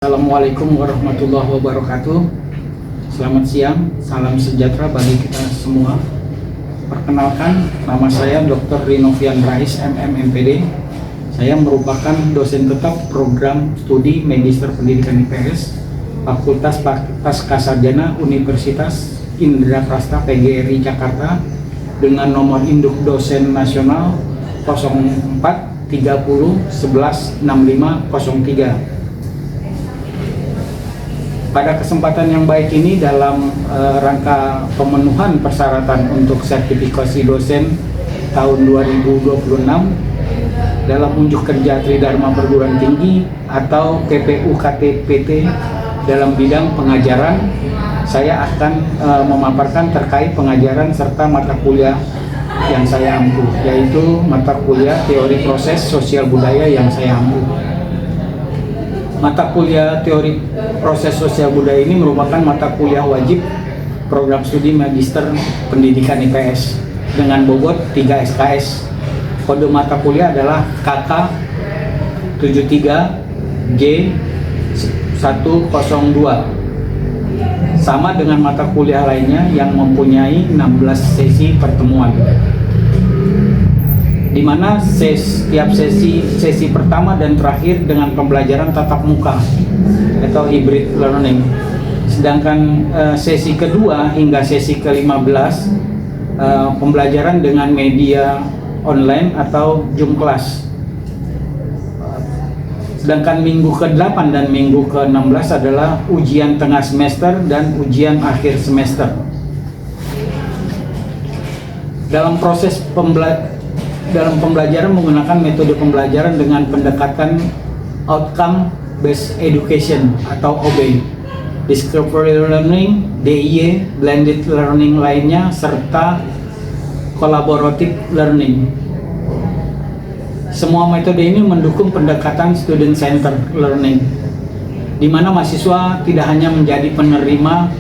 Assalamualaikum warahmatullahi wabarakatuh. Selamat siang, salam sejahtera bagi kita semua. Perkenalkan, nama saya Dr. Rinovian Rais, MMMPD. Saya merupakan dosen tetap program studi Magister Pendidikan IPS Fakultas Pascasarjana Universitas Indraprasta PGRI Jakarta dengan nomor induk dosen nasional 04 30 11 65 03. Pada kesempatan yang baik ini dalam rangka pemenuhan persyaratan untuk sertifikasi dosen tahun 2026 dalam unjuk kerja Tridharma Perguruan Tinggi atau PPUKT-PT dalam bidang pengajaran, saya akan memaparkan terkait pengajaran serta mata kuliah yang saya ampu, yaitu mata kuliah teori proses sosial budaya yang saya ampu. Mata kuliah teori proses sosial budaya ini merupakan mata kuliah wajib program studi Magister Pendidikan IPS dengan bobot 3 SKS. Kode mata kuliah adalah KK 73G 102. Sama dengan mata kuliah lainnya yang mempunyai 16 sesi pertemuan, di mana setiap sesi pertama dan terakhir dengan pembelajaran tatap muka atau hybrid learning. Sedangkan sesi kedua hingga sesi ke-15 pembelajaran dengan media online atau Zoom class. Sedangkan minggu ke-8 dan minggu ke-16 adalah ujian tengah semester dan ujian akhir semester. Dalam proses pembelajaran menggunakan metode pembelajaran dengan pendekatan outcome based education atau OB, discovery learning, DIY, blended learning lainnya, serta collaborative learning. Semua metode ini mendukung pendekatan student centered learning, di mana mahasiswa tidak hanya menjadi penerima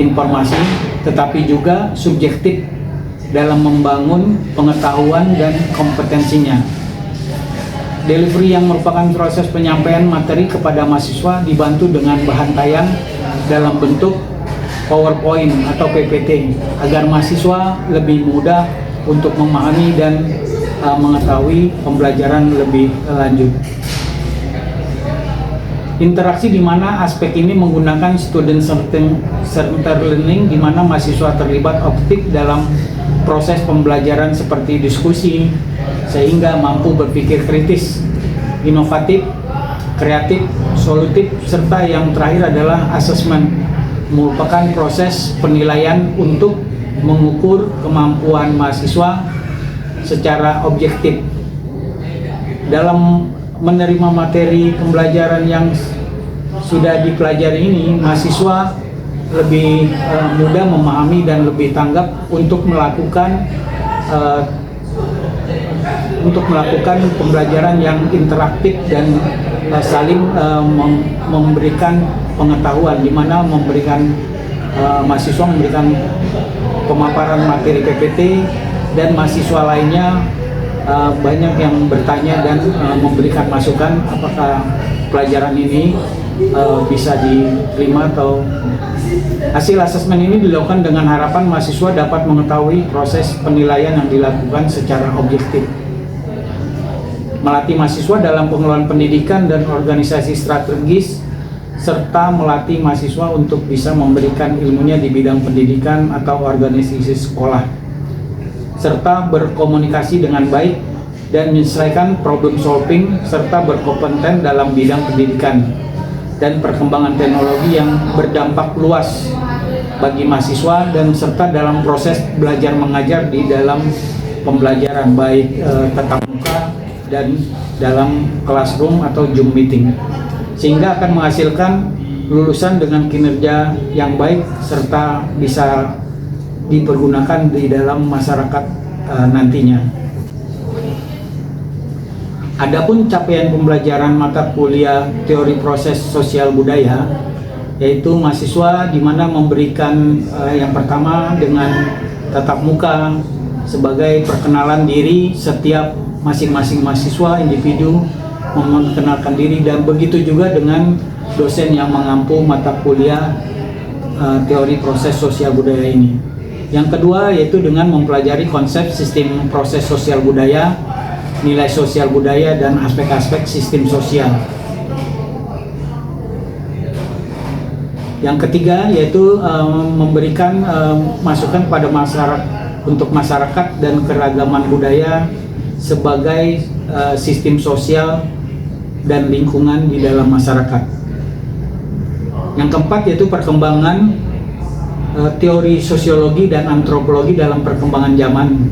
informasi tetapi juga subjektif dalam membangun pengetahuan dan kompetensinya. Delivery yang merupakan proses penyampaian materi kepada mahasiswa dibantu dengan bahan tayang dalam bentuk PowerPoint atau PPT agar mahasiswa lebih mudah untuk memahami dan mengetahui pembelajaran lebih lanjut. Interaksi di mana aspek ini menggunakan student centered learning, di mana mahasiswa terlibat aktif dalam proses pembelajaran seperti diskusi sehingga mampu berpikir kritis, inovatif, kreatif, solutif, serta yang terakhir adalah assessment, merupakan proses penilaian untuk mengukur kemampuan mahasiswa secara objektif. Dalam menerima materi pembelajaran yang sudah dipelajari ini, mahasiswa lebih mudah memahami dan lebih tanggap untuk melakukan pembelajaran yang interaktif dan saling memberikan pengetahuan, di mana mahasiswa memberikan pemaparan materi PPT dan mahasiswa lainnya banyak yang bertanya dan memberikan masukan apakah pelajaran ini bisa diterima atau. Hasil asesmen ini dilakukan dengan harapan mahasiswa dapat mengetahui proses penilaian yang dilakukan secara objektif, melatih mahasiswa dalam pengelolaan pendidikan dan organisasi strategis, serta melatih mahasiswa untuk bisa memberikan ilmunya di bidang pendidikan atau organisasi sekolah, serta berkomunikasi dengan baik dan menyelesaikan problem solving, serta berkompeten dalam bidang pendidikan dan perkembangan teknologi yang berdampak luas bagi mahasiswa, dan serta dalam proses belajar mengajar di dalam pembelajaran baik tatap muka dan dalam classroom atau Zoom meeting, sehingga akan menghasilkan lulusan dengan kinerja yang baik serta bisa dipergunakan di dalam masyarakat nantinya. Adapun capaian pembelajaran mata kuliah teori proses sosial budaya, yaitu mahasiswa di mana memberikan yang pertama dengan tatap muka sebagai perkenalan diri setiap masing-masing mahasiswa individu, memperkenalkan diri, dan begitu juga dengan dosen yang mengampu mata kuliah teori proses sosial budaya ini. Yang kedua yaitu dengan mempelajari konsep sistem proses sosial budaya, nilai sosial budaya, dan aspek-aspek sistem sosial. Yang ketiga yaitu memberikan masukan pada masyarakat dan keragaman budaya sebagai sistem sosial dan lingkungan di dalam masyarakat. Yang keempat yaitu perkembangan teori sosiologi dan antropologi dalam perkembangan zaman.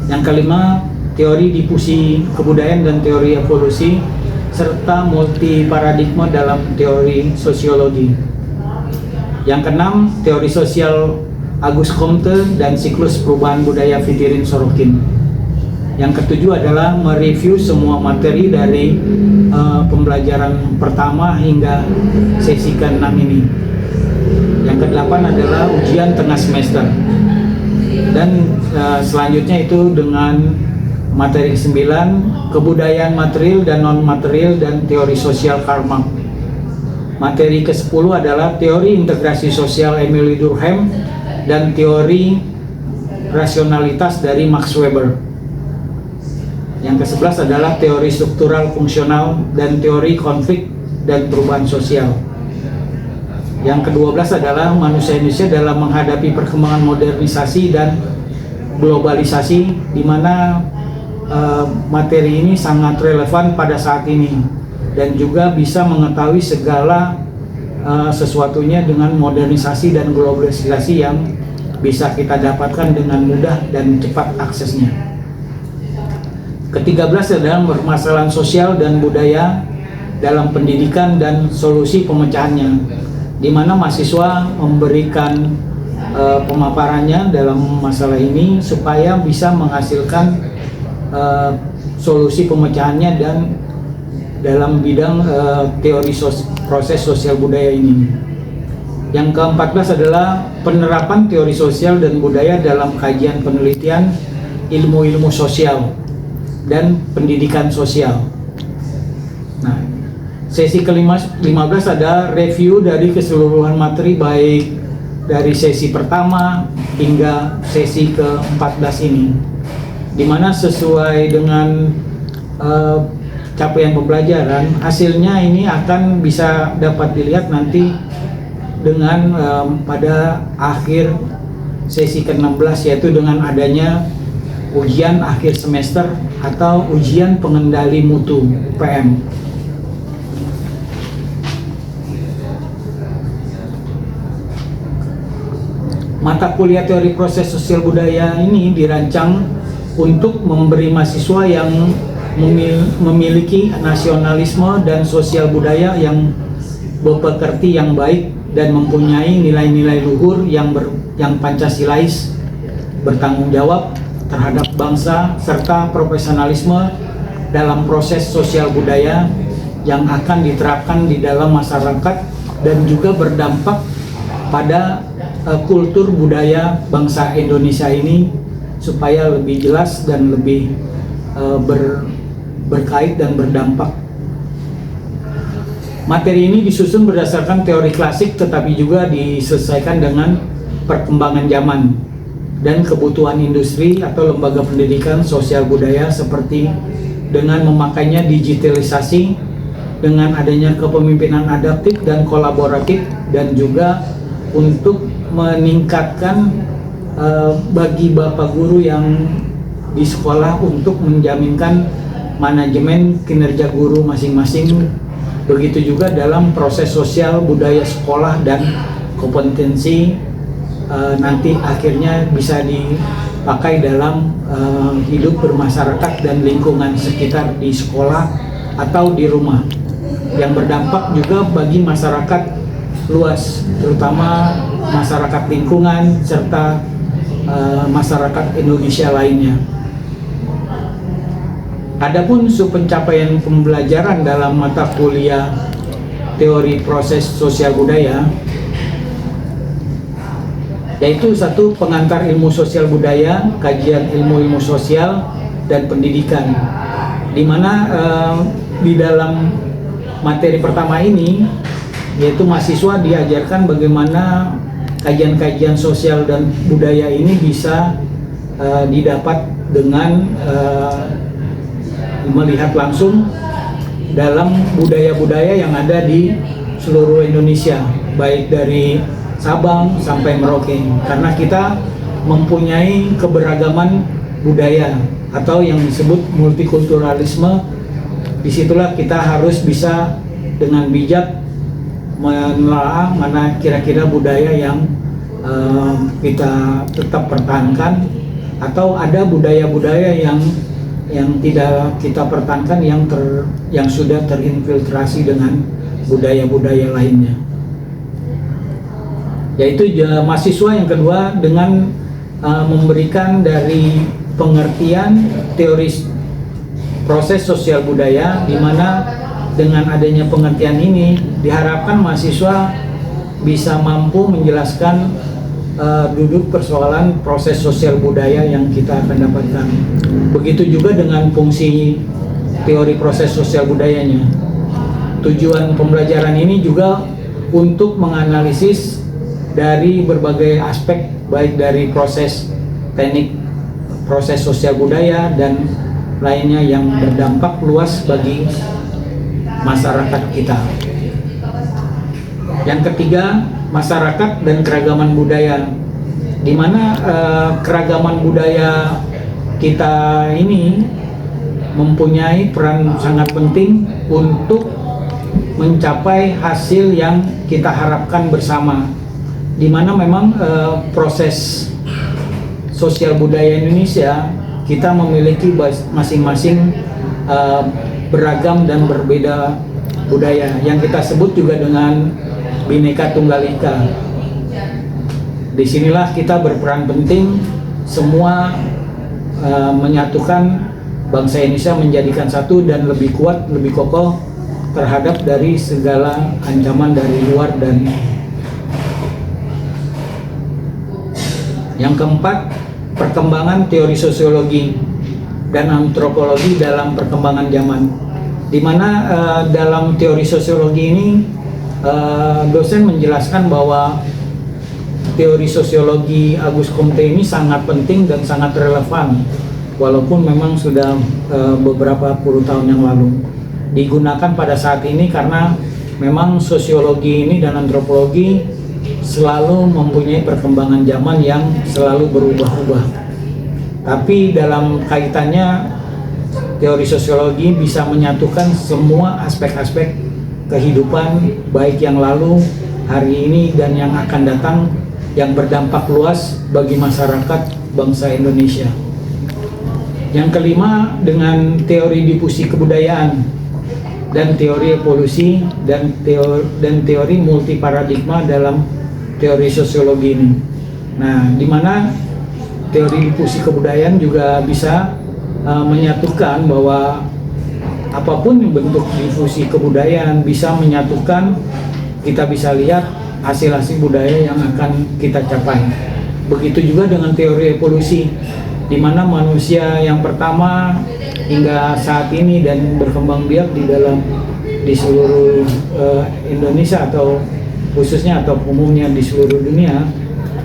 Yang kelima, teori difusi kebudayaan dan teori evolusi serta multi paradigma dalam teori sosiologi. Yang keenam, teori sosial Auguste Comte dan siklus perubahan budaya Fitirin Sorokin. Yang ketujuh adalah mereview semua materi dari pembelajaran pertama hingga sesi ke-6 ini. Yang kedelapan adalah ujian tengah semester. Dan selanjutnya itu dengan materi ke-9, kebudayaan material dan non-material dan teori sosial Karl Marx. Materi ke-10 adalah teori integrasi sosial Emile Durkheim dan teori rasionalitas dari Max Weber. Yang ke-11 adalah teori struktural fungsional dan teori konflik dan perubahan sosial. Yang ke-12 adalah manusia Indonesia dalam menghadapi perkembangan modernisasi dan globalisasi, di mana materi ini sangat relevan pada saat ini dan juga bisa mengetahui segala sesuatunya dengan modernisasi dan globalisasi yang bisa kita dapatkan dengan mudah dan cepat aksesnya. Ke-13 adalah permasalahan sosial dan budaya dalam pendidikan dan solusi pemecahannya, di mana mahasiswa memberikan pemaparannya dalam masalah ini supaya bisa menghasilkan solusi pemecahannya dan dalam bidang teori proses sosial budaya ini. Yang ke-14 adalah penerapan teori sosial dan budaya dalam kajian penelitian ilmu-ilmu sosial dan pendidikan sosial. Nah, sesi ke-15 ada review dari keseluruhan materi baik dari sesi pertama hingga sesi ke-14 ini, di mana sesuai dengan capaian pembelajaran, hasilnya ini akan bisa dapat dilihat nanti dengan pada akhir sesi ke-16, yaitu dengan adanya ujian akhir semester atau ujian pengendali mutu UPM. Mata kuliah teori proses sosial budaya ini dirancang untuk memberi mahasiswa yang memiliki nasionalisme dan sosial budaya yang berpekerti yang baik dan mempunyai nilai-nilai luhur yang Pancasilais, bertanggung jawab terhadap bangsa, serta profesionalisme dalam proses sosial budaya yang akan diterapkan di dalam masyarakat dan juga berdampak pada kultur budaya bangsa Indonesia ini supaya lebih jelas dan lebih berkait dan berdampak. Materi ini disusun berdasarkan teori klasik tetapi juga disesuaikan dengan perkembangan zaman dan kebutuhan industri atau lembaga pendidikan sosial budaya, seperti dengan memakainya digitalisasi, dengan adanya kepemimpinan adaptif dan kolaboratif, dan juga untuk meningkatkan bagi bapak guru yang di sekolah untuk menjaminkan manajemen kinerja guru masing-masing. Begitu juga dalam proses sosial budaya sekolah dan kompetensi nanti akhirnya bisa dipakai dalam hidup bermasyarakat dan lingkungan sekitar di sekolah atau di rumah, yang berdampak juga bagi masyarakat luas, terutama masyarakat lingkungan serta masyarakat Indonesia lainnya. Adapun pencapaian pembelajaran dalam mata kuliah teori proses sosial budaya, yaitu satu, pengantar ilmu sosial budaya, kajian ilmu-ilmu sosial dan pendidikan, di mana di dalam materi pertama ini, yaitu mahasiswa diajarkan bagaimana kajian-kajian sosial dan budaya ini bisa didapat dengan melihat langsung dalam budaya-budaya yang ada di seluruh Indonesia, baik dari Sabang sampai Merauke, karena kita mempunyai keberagaman budaya atau yang disebut multikulturalisme. Disitulah kita harus bisa dengan bijak menelaah mana kira-kira budaya yang kita tetap pertahankan, atau ada budaya-budaya yang tidak kita pertahankan yang sudah terinfiltrasi dengan budaya-budaya lainnya. Yaitu mahasiswa yang kedua dengan memberikan dari pengertian teori proses sosial budaya, di mana dengan adanya pengertian ini diharapkan mahasiswa bisa mampu menjelaskan duduk persoalan proses sosial budaya yang kita akan dapatkan. Begitu juga dengan fungsi teori proses sosial budayanya. Tujuan pembelajaran ini juga untuk menganalisis dari berbagai aspek, baik dari proses teknik proses sosial budaya dan lainnya yang berdampak luas bagi masyarakat kita. Yang ketiga, masyarakat dan keragaman budaya, di mana keragaman budaya kita ini mempunyai peran sangat penting untuk mencapai hasil yang kita harapkan bersama, di mana memang proses sosial budaya Indonesia kita memiliki masing-masing beragam dan berbeda budaya yang kita sebut juga dengan Bhinneka Tunggal Ika. Disinilah kita berperan penting semua menyatukan bangsa Indonesia, menjadikan satu dan lebih kuat, lebih kokoh terhadap dari segala ancaman dari luar. Dan yang keempat, perkembangan teori sosiologi dan antropologi dalam perkembangan zaman, di mana dalam teori sosiologi ini dosen menjelaskan bahwa teori sosiologi Agus Comte ini sangat penting dan sangat relevan, walaupun memang sudah beberapa puluh tahun yang lalu digunakan pada saat ini, karena memang sosiologi ini dan antropologi selalu mempunyai perkembangan zaman yang selalu berubah-ubah. Tapi dalam kaitannya, teori sosiologi bisa menyatukan semua aspek-aspek kehidupan, baik yang lalu, hari ini, dan yang akan datang, yang berdampak luas bagi masyarakat bangsa Indonesia. Yang kelima, dengan teori difusi kebudayaan dan teori evolusi dan teori multiparadigma dalam teori sosiologi ini. Nah, di mana teori difusi kebudayaan juga bisa menyatukan bahwa apapun bentuk difusi kebudayaan bisa menyatukan, kita bisa lihat hasil-hasil budaya yang akan kita capai. Begitu juga dengan teori evolusi, di mana manusia yang pertama hingga saat ini dan berkembang biak di seluruh Indonesia, atau khususnya atau umumnya di seluruh dunia,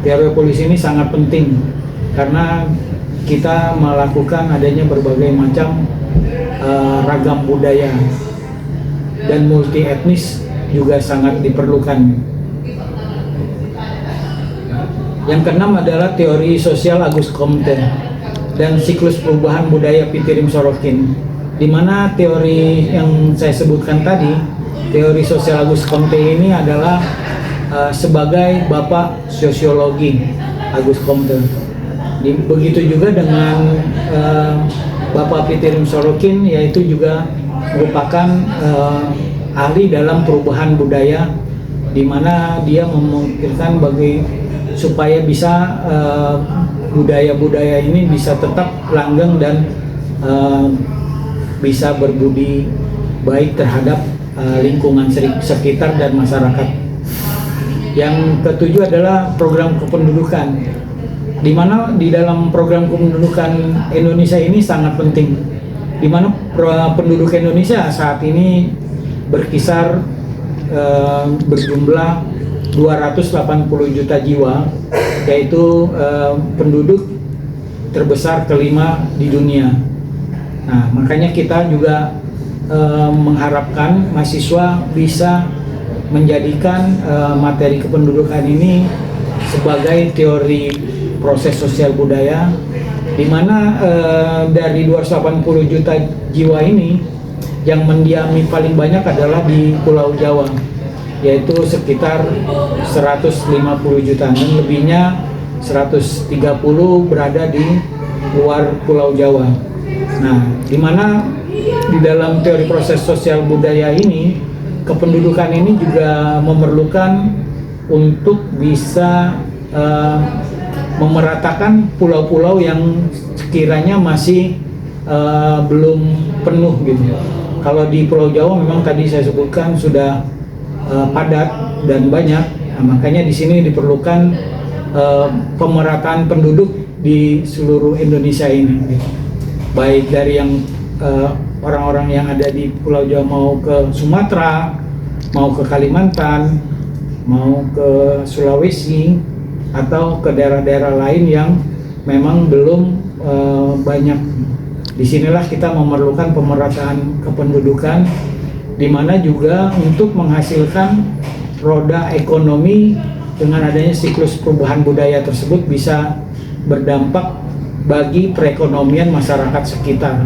teori evolusi ini sangat penting karena kita melakukan adanya berbagai macam ragam budaya dan multi etnis juga sangat diperlukan. Yang keenam adalah teori sosial Agus Comte dan siklus perubahan budaya Pitirim Sorokin, di mana teori yang saya sebutkan tadi, teori sosial Agus Comte ini adalah sebagai bapak sosiologi Agus Comte. Begitu juga dengan Bapak Pitirim Sorokin, yaitu juga merupakan ahli dalam perubahan budaya, di mana dia memikirkan supaya bisa budaya-budaya ini bisa tetap langgeng dan bisa berbudi baik terhadap lingkungan sekitar dan masyarakat. Yang ketujuh adalah program kependudukan, di mana di dalam program kependudukan Indonesia ini sangat penting, di mana penduduk Indonesia saat ini berkisar berjumlah 280 juta jiwa, yaitu penduduk terbesar kelima di dunia. Nah, makanya kita juga mengharapkan mahasiswa bisa menjadikan materi kependudukan ini sebagai teori proses sosial budaya, di mana dari 280 juta jiwa ini yang mendiami paling banyak adalah di Pulau Jawa, yaitu sekitar 150 juta, dan lebihnya 130 berada di luar Pulau Jawa. Nah, di mana di dalam teori proses sosial budaya ini, kependudukan ini juga memerlukan untuk bisa memeratakan pulau-pulau yang sekiranya masih belum penuh gitu. Kalau di Pulau Jawa memang tadi saya sebutkan sudah padat dan banyak, nah, makanya di sini diperlukan pemerataan penduduk di seluruh Indonesia ini, baik dari yang orang-orang yang ada di Pulau Jawa mau ke Sumatera, mau ke Kalimantan, mau ke Sulawesi, atau ke daerah-daerah lain yang memang belum banyak. Disinilah kita memerlukan pemerataan kependudukan, di mana juga untuk menghasilkan roda ekonomi dengan adanya siklus perubahan budaya tersebut bisa berdampak bagi perekonomian masyarakat sekitar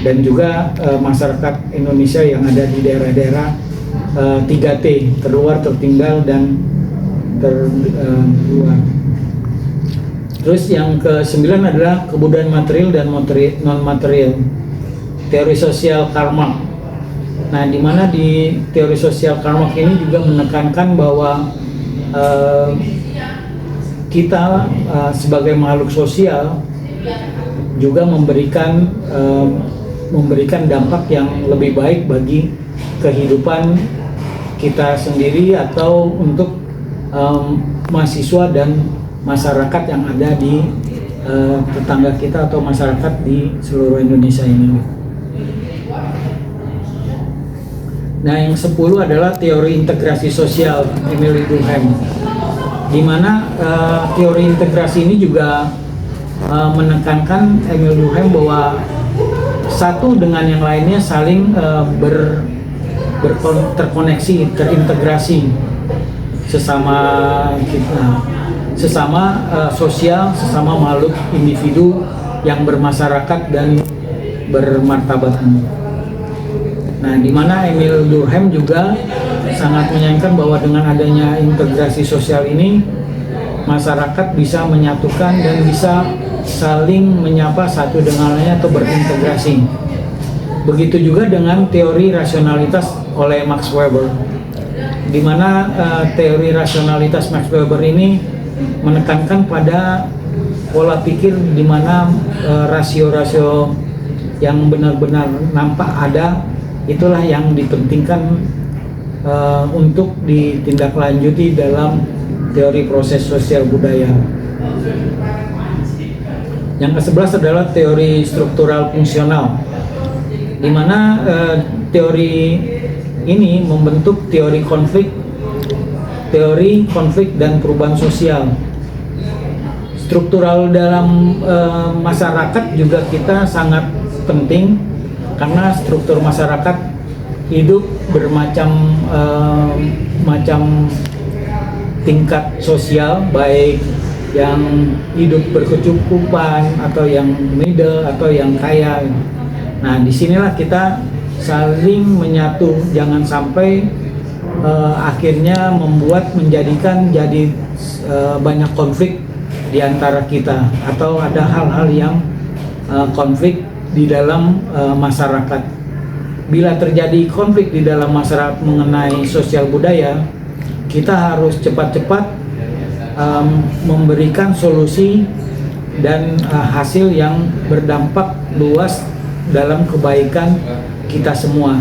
dan juga masyarakat Indonesia yang ada di daerah-daerah 3T, terluar, tertinggal, dan terluar. Terus yang ke-9 adalah kebudayaan material dan non-material, teori sosial Karl Marx. Nah, di mana di teori sosial Karl Marx ini juga menekankan bahwa kita sebagai makhluk sosial juga memberikan dampak yang lebih baik bagi kehidupan kita sendiri atau untuk mahasiswa dan masyarakat yang ada di tetangga kita atau masyarakat di seluruh Indonesia ini. Nah, yang 10 adalah teori integrasi sosial Emil Durkheim, di mana teori integrasi ini juga menekankan Emil Durkheim bahwa satu dengan yang lainnya saling terkoneksi, terintegrasi sesama kita, sesama sosial, sesama makhluk individu yang bermasyarakat dan bermartabat. Nah, di mana Emil Durkheim juga sangat menyayangkan bahwa dengan adanya integrasi sosial ini, masyarakat bisa menyatukan dan bisa saling menyapa satu dengan lainnya atau berintegrasi. Begitu juga dengan teori rasionalitas oleh Max Weber, di mana teori rasionalitas Max Weber ini menekankan pada pola pikir di mana rasio-rasio yang benar-benar nampak ada, itulah yang dipentingkan untuk ditindaklanjuti dalam teori proses sosial budaya. Yang ke-11 adalah teori struktural fungsional, di mana teori ini membentuk teori konflik dan perubahan sosial. Struktural dalam masyarakat juga kita sangat penting, karena struktur masyarakat hidup bermacam macam tingkat sosial, baik yang hidup berkecukupan atau yang middle atau yang kaya. Nah, disinilah kita saling menyatu, jangan sampai akhirnya menjadikan banyak konflik di antara kita, atau ada hal-hal yang konflik di dalam masyarakat. Bila terjadi konflik di dalam masyarakat mengenai sosial budaya, kita harus cepat-cepat memberikan solusi dan hasil yang berdampak luas dalam kebaikan kita semua.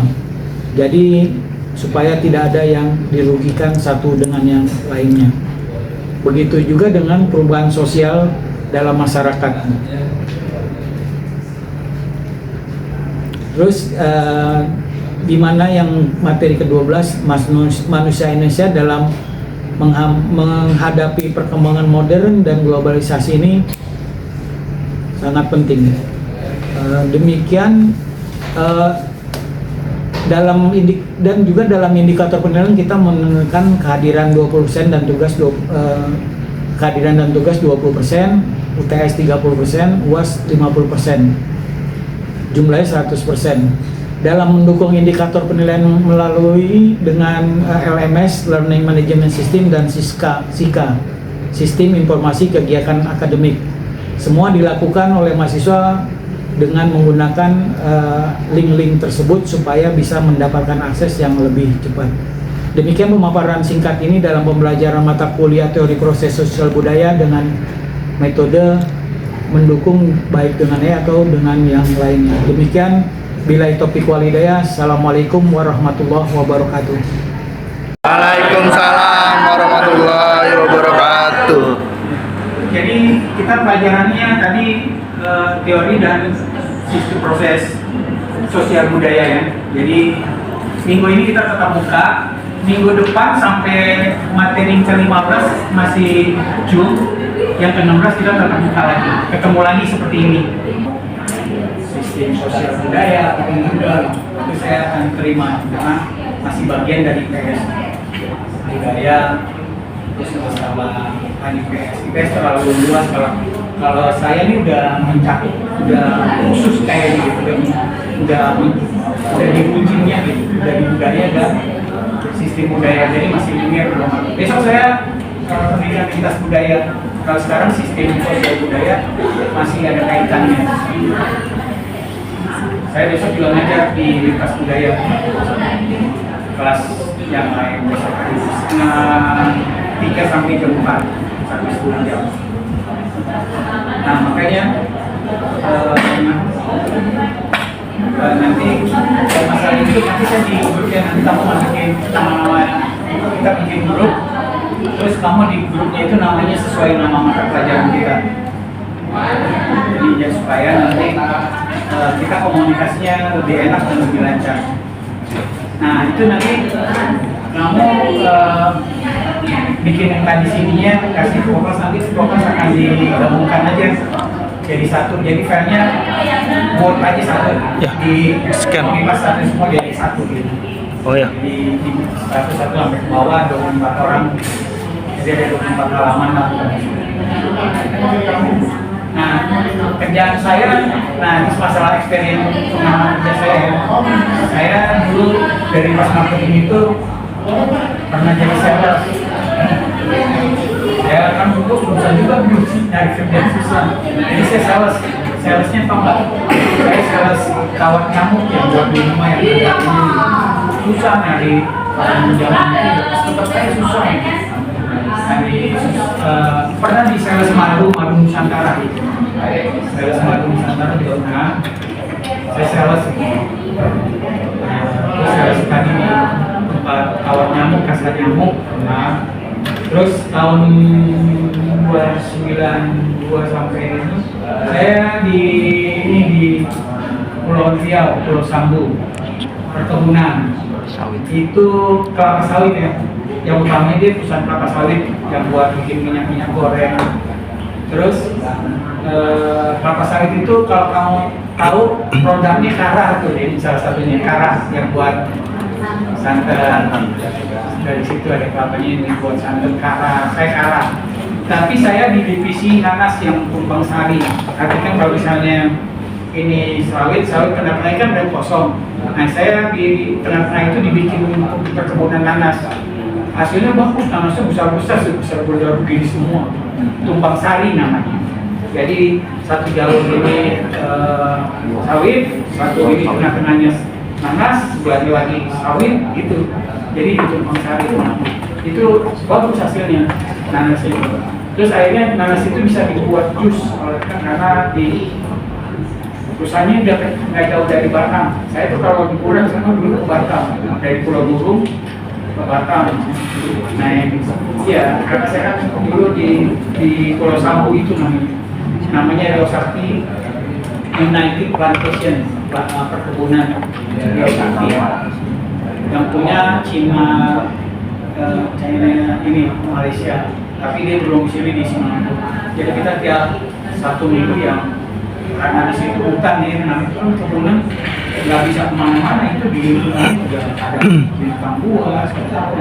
Jadi supaya tidak ada yang dirugikan satu dengan yang lainnya. Begitu juga dengan perubahan sosial dalam masyarakat. Terus di mana yang materi ke-12 manusia Indonesia dalam menghadapi perkembangan modern dan globalisasi ini sangat penting. Demikian dan juga dalam indikator penilaian kita menemukan kehadiran 20% dan tugas 20%, UTS 30%, UAS 50%, jumlahnya 100%. Dalam mendukung indikator penilaian melalui dengan LMS, Learning Management System, dan SIKA, Sistem Informasi Kegiatan Akademik. Semua dilakukan oleh mahasiswa dengan menggunakan link-link tersebut supaya bisa mendapatkan akses yang lebih cepat. Demikian pemaparan singkat ini dalam pembelajaran mata kuliah teori proses sosial budaya dengan metode mendukung baik dengan atau dengan yang lainnya. Demikian, billahi taufiq wal hidayah. Assalamualaikum warahmatullahi wabarakatuh. Waalaikumsalam warahmatullahi wabarakatuh. Jadi kita pelajarannya tadi teori dan sistem proses sosial budaya ya. Jadi minggu ini kita tetap buka. Minggu depan sampai materi ke-15 masih Jum. Yang ke-16 kita tetap buka lagi. Ketemu lagi seperti ini. Sistem sosial budaya itu saya akan terima karena masih bagian dari PS budaya. Terus masalah IPS terlalu luas. Kalau saya ini udah mencakup, udah khusus kayak gitu, udah di kuncinya gitu, dari budaya dan sistem budaya, jadi masih linear belum. Besok saya pendidikan lintas budaya, kalau sekarang sistem sosial budaya masih ada kaitannya. Saya besok juga ngajar di lintas budaya kelas yang lain, besok setengah 3 sampai jam 4 sampai 10 jam. Nah makanya nanti masalah itu nanti saya di grup ya, nanti kamu masukin nama-nama, kita bikin grup, terus kamu di grupnya itu namanya sesuai nama mata pelajaran kita. Jadi ya supaya nanti kita komunikasinya lebih enak dan lebih lancar. Nah itu nanti kamu bikin yang tadi sininya, kasih fokus, nanti fokus akan digabungkan aja jadi satu, jadi filenya buat aja satu ya, di scan satu semua jadi satu gitu. Oh ya. Jadi satu sampai ke bawah 24 orang, jadi ada 24 halaman lah. Nah kerjaan saya, nah ini masalah experience pengalaman kerja saya dulu dari pas marketing itu pernah jadi sales. Ya kan dulu susah juga nyari kerja susah. Jadi saya salesnya tau nggak? Saya sales kawat nyamuk yang buat di rumah yang ada ini. Susah nyari zaman itu. Tempat saya susah. Pernah di sales madu Nusantara. Sales madu Nusantara di tengah. Saya sales. Sales tadi di tempat kawat nyamuk, kasar nyamuk. Nah, terus tahun 2092 sampai ini saya di Pulau Riau, Pulau Sambu, perkebunan sawit. Itu kelapa sawit ya. Yang utamanya dia perusahaan kelapa sawit yang buat bikin minyak goreng. Terus kelapa sawit itu kalau kamu tahu produknya Karah tuh, jadi salah satunya Karah yang buat santan. Dari situ ada kelapanya ini buat santan Karah, saya Karah. Tapi saya di divisi nanas yang tumpang sari. Artinya kalau misalnya ini sawit tengah-tengah kan udah kosong. Nah saya di tengah-tengah itu dibikin perkebunan nanas. Hasilnya bagus, nanasnya besar-besar begini semua. Tumpang sari namanya. Jadi satu jalur ini sawit, satu ini tengah-tengahnya nanas, sebelah lagi sawit gitu. Jadi di tumpang sari itu bagus hasilnya nanas itu. Terus akhirnya nanas itu bisa dibuat jus karena di perusahaannya udah nggak jauh dari Batam. Saya tuh kalau liburan sama dulu ke Batam, dari Pulau Burung ke Batam. Nah ya karena saya kan dulu di Pulau Sambu itu namanya Rio Sakti. United Plantation, perkebunan dari India. Yang punya China ini Malaysia, tapi dia belum sini di Singapura. Jadi kita tiap satu minggu yang karena di situ hutan ini namanya perkebunan nggak bisa kemana-mana, itu di lingkungan udah ada bintang buah seperti apa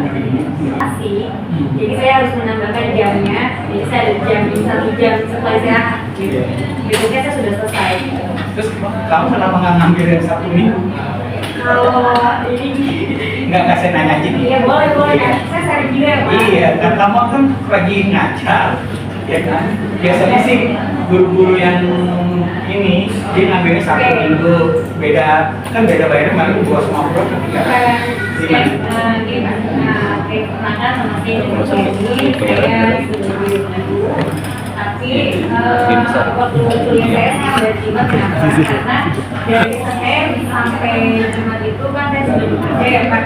Masih. Jadi saya harus menambahkan jamnya. Jadi saya ada jam 1 jam setelah istirahat. Gitu. Besoknya saya sudah selesai. Terus kamu kenapa nggak ngambil yang 1 minggu? Kalau ini Nggak saya nanya aja nih. iya boleh kan? Saya sering juga ya Pak. Iya, dan kamu kan lagi ngajar, ya kan? Biasanya sih guru-guru yang ini dia ngambilnya 1 minggu, beda bayarnya malah 250 ketika Gini Pak, kayak perkenalkan sama saya juga ini saya sudah di rumah dulu. Tapi waktu kuliah saya ada Jumat kenapa? Karena dari Senin sampai Jumat itu kan saya sudah bekerja ya Pak,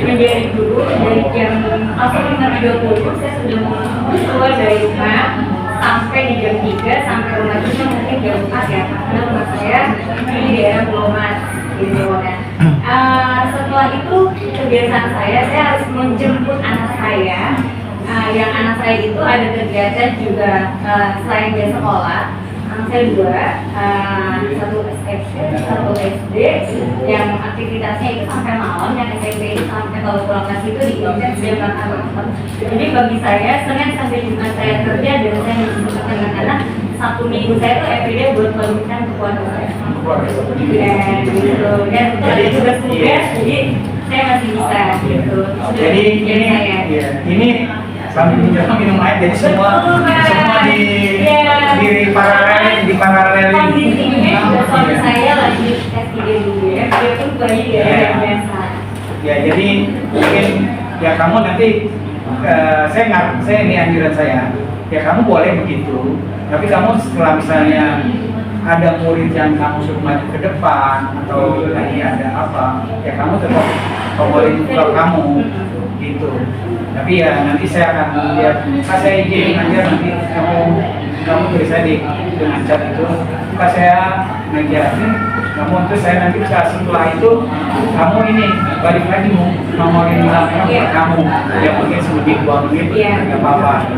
menjadi guru dari jam 5.20 saya sudah mau keluar dari rumah sampai di jam 3 sampai rumah itu mungkin jam 4 ya Pak, karena rumah saya di daerah Pulau Mas gitu kan. Setelah itu kebiasaan saya harus menjemput anak saya. Yang anak saya itu ada kegiatan juga selain dia sekolah. Anak saya 2, satu SMP, satu SD, yang aktivitasnya itu sampai malam, yang SMP itu sampai kalau pulang ke situ di intens jam 8. Jadi bagi saya Senin sampai Jumat saya kerja dan saya mengumpulkan dengan anak. Sabtu Minggu saya tuh everyday buat melanjutkan keluarga saya. Dan gitu, dan itu ada tugas-tugas, jadi saya masih bisa gitu. Jadi ini sambil minum air, jadi semua di paralel kondisinya suami saya lagi S3 dulu ya, dia pun bayi ya biasa. Ya jadi mungkin ya kamu nanti saya ini anjuran saya, ya kamu boleh begitu, tapi kamu setelah misalnya ada murid yang kamu suruh maju ke depan atau lagi ada apa, ya kamu tetap favorit kalau kamu gitu. Tapi ya nanti saya akan lihat, saya izin aja nanti kamu tulis saya dengan cat itu, pas saya ngajarin kamu, terus saya nanti setelah itu kamu ini balik lagi nomorin nomor kamu yang mungkin lebih 2 menit nggak apa-apa.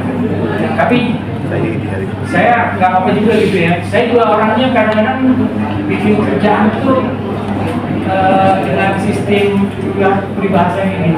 Tapi saya nggak apa juga gitu ya, saya juga orangnya kadang-kadang bikin kerjaan tuh dengan sistem juga peribahasa ini.